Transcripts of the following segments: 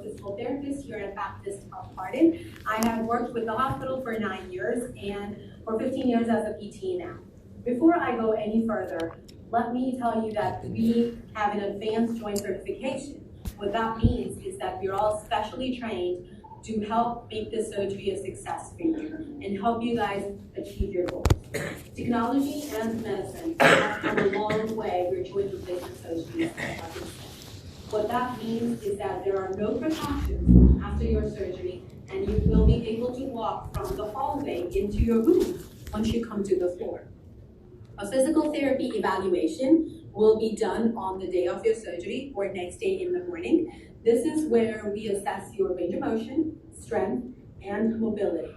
a physical therapist here at Baptist Health Hardin. I have worked with the hospital for 9 years and for 15 years as a PT now. Before I go any further, let me tell you that we have an advanced joint certification. What that means is that we're all specially trained to help make this surgery a success for you and help you guys achieve your goals. Technology and medicine have come a long way with joint replacement surgery. What that means is that there are no precautions after your surgery, and you will be able to walk from the hallway into your room once you come to the floor. A physical therapy evaluation will be done on the day of your surgery or next day in the morning. This is where we assess your range of motion, strength, and mobility.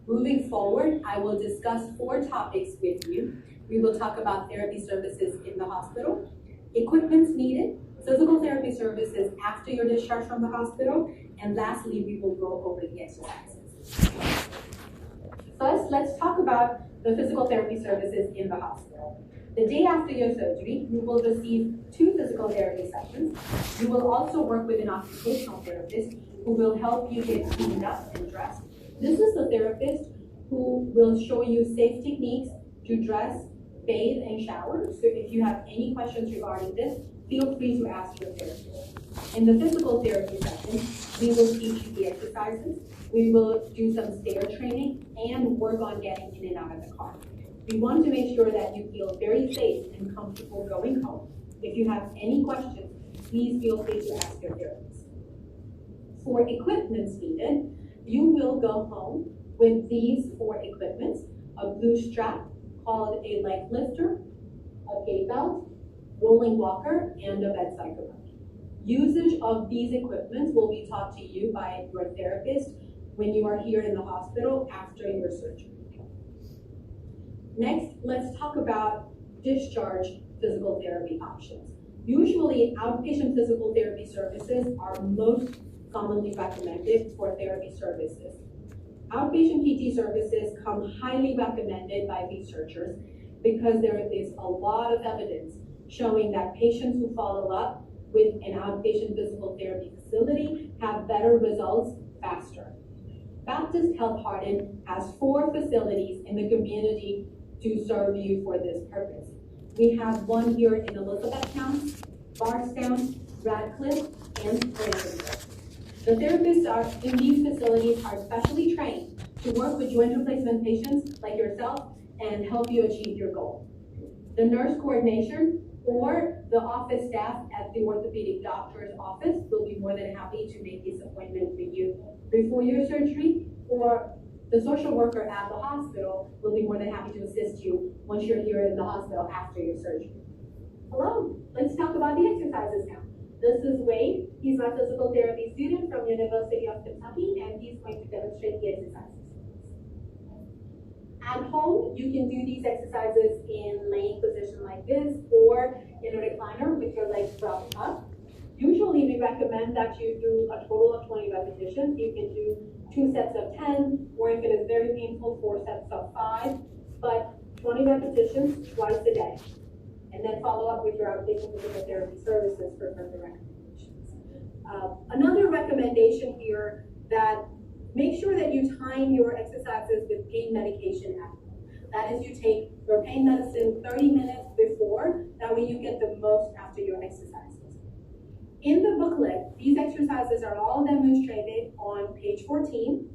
Moving forward, I will discuss 4 topics with you. We will talk about therapy services in the hospital, equipments needed, physical therapy services after your discharge from the hospital, and lastly, we will go over the exercises. First, let's talk about the physical therapy services in the hospital. The day after your surgery, you will receive 2 physical therapy sessions. You will also work with an occupational therapist who will help you get cleaned up and dressed. This is the therapist who will show you safe techniques to dress, bathe, and shower. So if you have any questions regarding this, feel free to ask your therapist. In the physical therapy session, we will teach you the exercises. We will do some stair training and work on getting in and out of the car. We want to make sure that you feel very safe and comfortable going home. If you have any questions, please feel free to ask your therapist. For equipments needed, you will go home with these 4 equipments: a blue strap called a leg lifter, a gait belt, rolling walker, and a bedside remote. Usage of these equipments will be taught to you by your therapist when you are here in the hospital after your surgery. Next, let's talk about discharge physical therapy options. Usually, outpatient physical therapy services are most commonly recommended for therapy services. Outpatient PT services come highly recommended by researchers because there is a lot of evidence showing that patients who follow up with an outpatient physical therapy facility have better results faster. Baptist Health Hardin has 4 facilities in the community to serve you for this purpose. We have one here in Elizabethtown, Bardstown, Radcliffe, and Brandenburg. The therapists in these facilities are specially trained to work with joint replacement patients like yourself and help you achieve your goal. The nurse coordination or the office staff at the orthopedic doctor's office will be more than happy to make this appointment for you before your surgery, or the social worker at the hospital will be more than happy to assist you once you're here in the hospital after your surgery. Hello, let's talk about the exercises now. This is Wade. He's my physical therapy student from University of Kentucky, and he's going to demonstrate the exercises. At home, you can do these exercises in laying position like this or in a recliner with your legs propped up. Usually, we recommend that you do a total of 20 repetitions. You can do 2 sets of 10, or if it is very painful, 4 sets of 5, but 20 repetitions twice a day. And then follow up with your outpatient physical therapy services for further recommendations. Another recommendation here, that make sure that you time your exercises with pain medication at home. That is, you take your pain medicine 30 minutes before, that way you get the most after your exercises. In the booklet, these exercises are all demonstrated on page 14,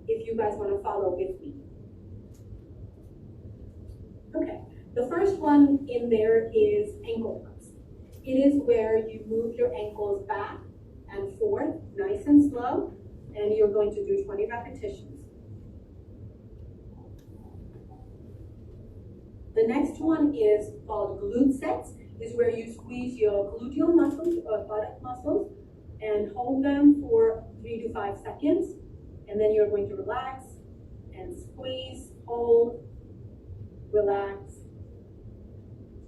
if you guys want to follow with me. Okay, the first one in there is ankle press. It is where you move your ankles back and forth, nice and slow, and you're going to do 20 repetitions. The next one is called glute sets. Is where you squeeze your gluteal muscles or buttock muscles and hold them for 3 to 5 seconds. And then you're going to relax and squeeze, hold, relax,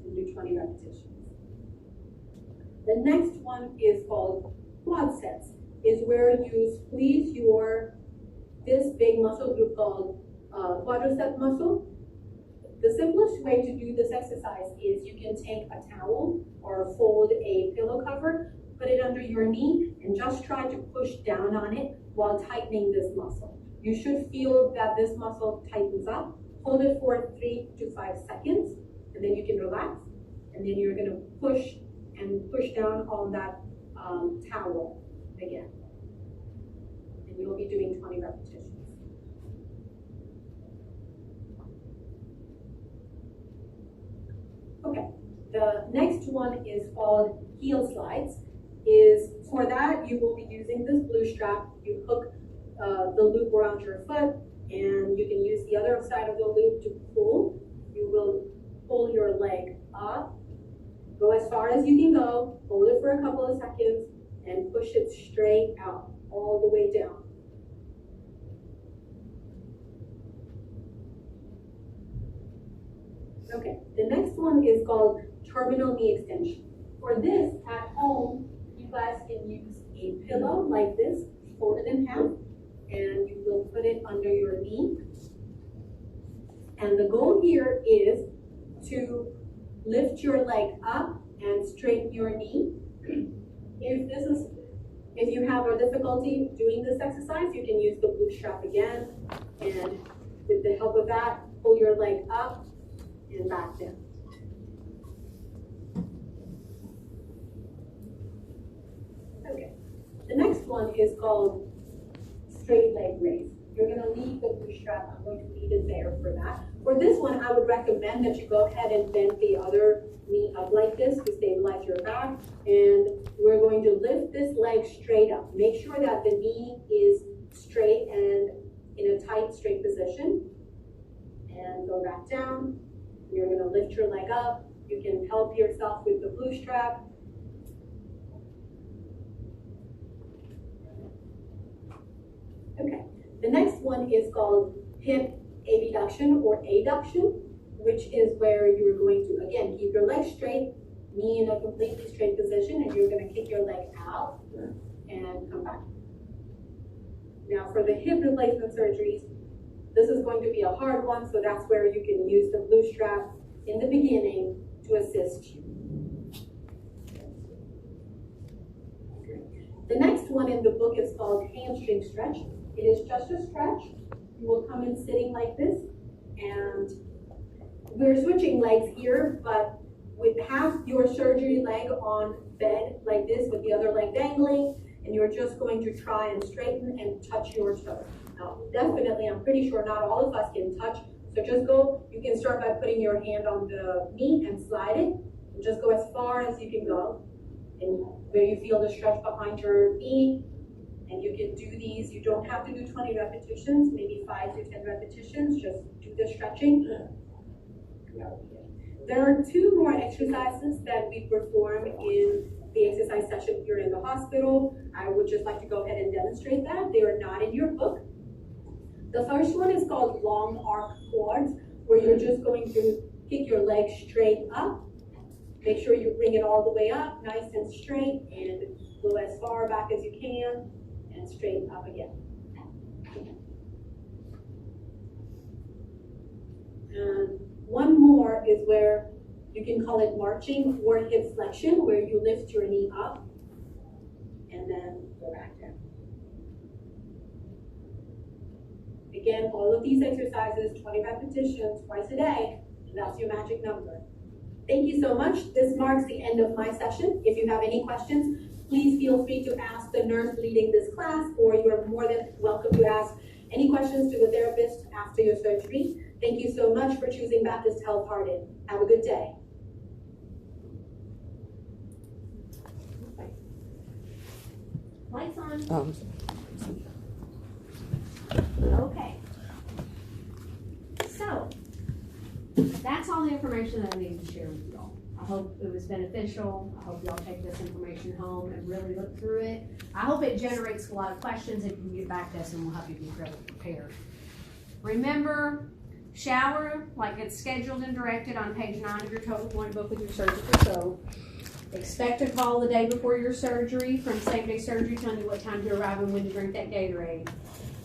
and do 20 repetitions. The next one is called quad sets. Is where you squeeze this big muscle group called quadricep muscle. The simplest way to do this exercise is you can take a towel or fold a pillow cover, put it under your knee and just try to push down on it while tightening this muscle. You should feel that this muscle tightens up. Hold it for 3 to 5 seconds, and then you can relax. And then you're gonna push down on that towel again. And you'll be doing 20 repetitions. Okay, the next one is called heel slides. For that, you will be using this blue strap. You hook the loop around your foot, and you can use the other side of the loop to pull. You will pull your leg up, go as far as you can go, hold it for a couple of seconds, and push it straight out, all the way down. Okay, the next one is called terminal knee extension. For this, at home, you guys can use a pillow like this, fold it in half, and you will put it under your knee. And the goal here is to lift your leg up and straighten your knee. If you have a difficulty doing this exercise, you can use the blue strap again, and with the help of that, pull your leg up and back down. Okay, the next one is called straight leg raise. You're gonna leave the blue strap. I'm going to leave it there for that. For this one, I would recommend that you go ahead and bend the other knee up like this to stabilize your back. And we're going to lift this leg straight up. Make sure that the knee is straight and in a tight, straight position. And go back down. You're gonna lift your leg up. You can help yourself with the blue strap. Okay, the next one is called hip abduction or adduction, which is where you're going to, again, keep your leg straight, knee in a completely straight position, and you're gonna kick your leg out and come back. Now for the hip replacement surgeries, this is going to be a hard one, so that's where you can use the blue strap in the beginning to assist you. The next one in the book is called hamstring stretch. It is just a stretch. You will come in sitting like this, and we're switching legs here, but with half your surgery leg on bed like this with the other leg dangling, and you're just going to try and straighten and touch your toe. Now, definitely, I'm pretty sure not all of us can touch, so just go, you can start by putting your hand on the knee and slide it, and just go as far as you can go, and where you feel the stretch behind your knee. And you can do these, you don't have to do 20 repetitions, maybe 5 to 10 repetitions, just do the stretching. There are 2 more exercises that we perform in the exercise session here in the hospital. I would just like to go ahead and demonstrate that. They are not in your book. The first one is called long arc quads, where you're just going to kick your leg straight up. Make sure you bring it all the way up, nice and straight, and go as far back as you can. And straighten up again. And one more is where you can call it marching or hip flexion, where you lift your knee up and then go back down. Again, all of these exercises, 20 repetitions twice a day, and that's your magic number. Thank you so much. This marks the end of my session. If you have any questions, please feel free to ask the nurse leading this class, or you are more than welcome to ask any questions to the therapist after your surgery. Thank you so much for choosing Baptist Health Hardin. Have a good day. Lights on. Okay. So, that's all the information that I need to share with you all. I hope it was beneficial. I hope y'all take this information home and really look through it. I hope it generates a lot of questions, and you can get back to us and we'll help you be really prepared. Remember, shower like it's scheduled and directed on page 9 of your Total Point book with your surgical soap. Expect a call the day before your surgery from Same Day Surgery telling you what time to arrive and when to drink that Gatorade.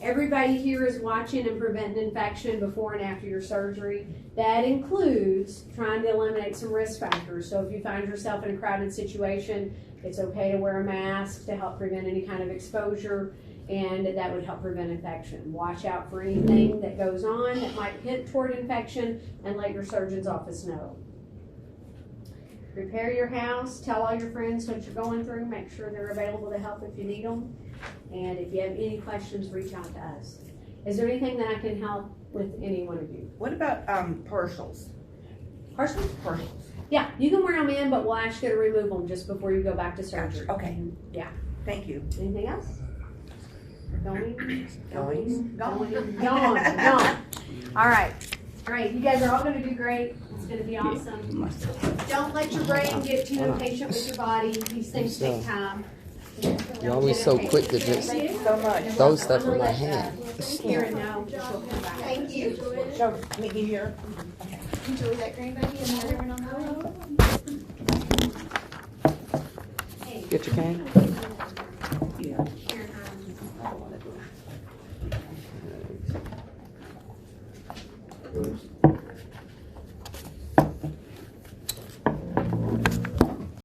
Everybody here is watching and preventing infection before and after your surgery. That includes trying to eliminate some risk factors. So if you find yourself in a crowded situation, it's okay to wear a mask to help prevent any kind of exposure, and that would help prevent infection. Watch out for anything that goes on that might hint toward infection, and let your surgeon's office know. Prepare your house, tell all your friends what you're going through, make sure they're available to help if you need them. And if you have any questions, reach out to us. Is there anything that I can help with any one of you? What about partials? Partials? Partials. Yeah, you can wear them in, but we'll ask you to remove them just before you go back to surgery. Gotcha. Okay. Yeah. Thank you. Anything else? Going. Gone. All right. All right, you guys are all gonna do great. It's gonna be awesome. Don't let your brain get too impatient with your body. These things take time. You're always so quick to just Thank you so much. throw stuff in my hand. Karen, no, she'll come back. Thank you. Show me here. Enjoy that grandbaby and the other one on the road. Get your cane? Yeah. Karen,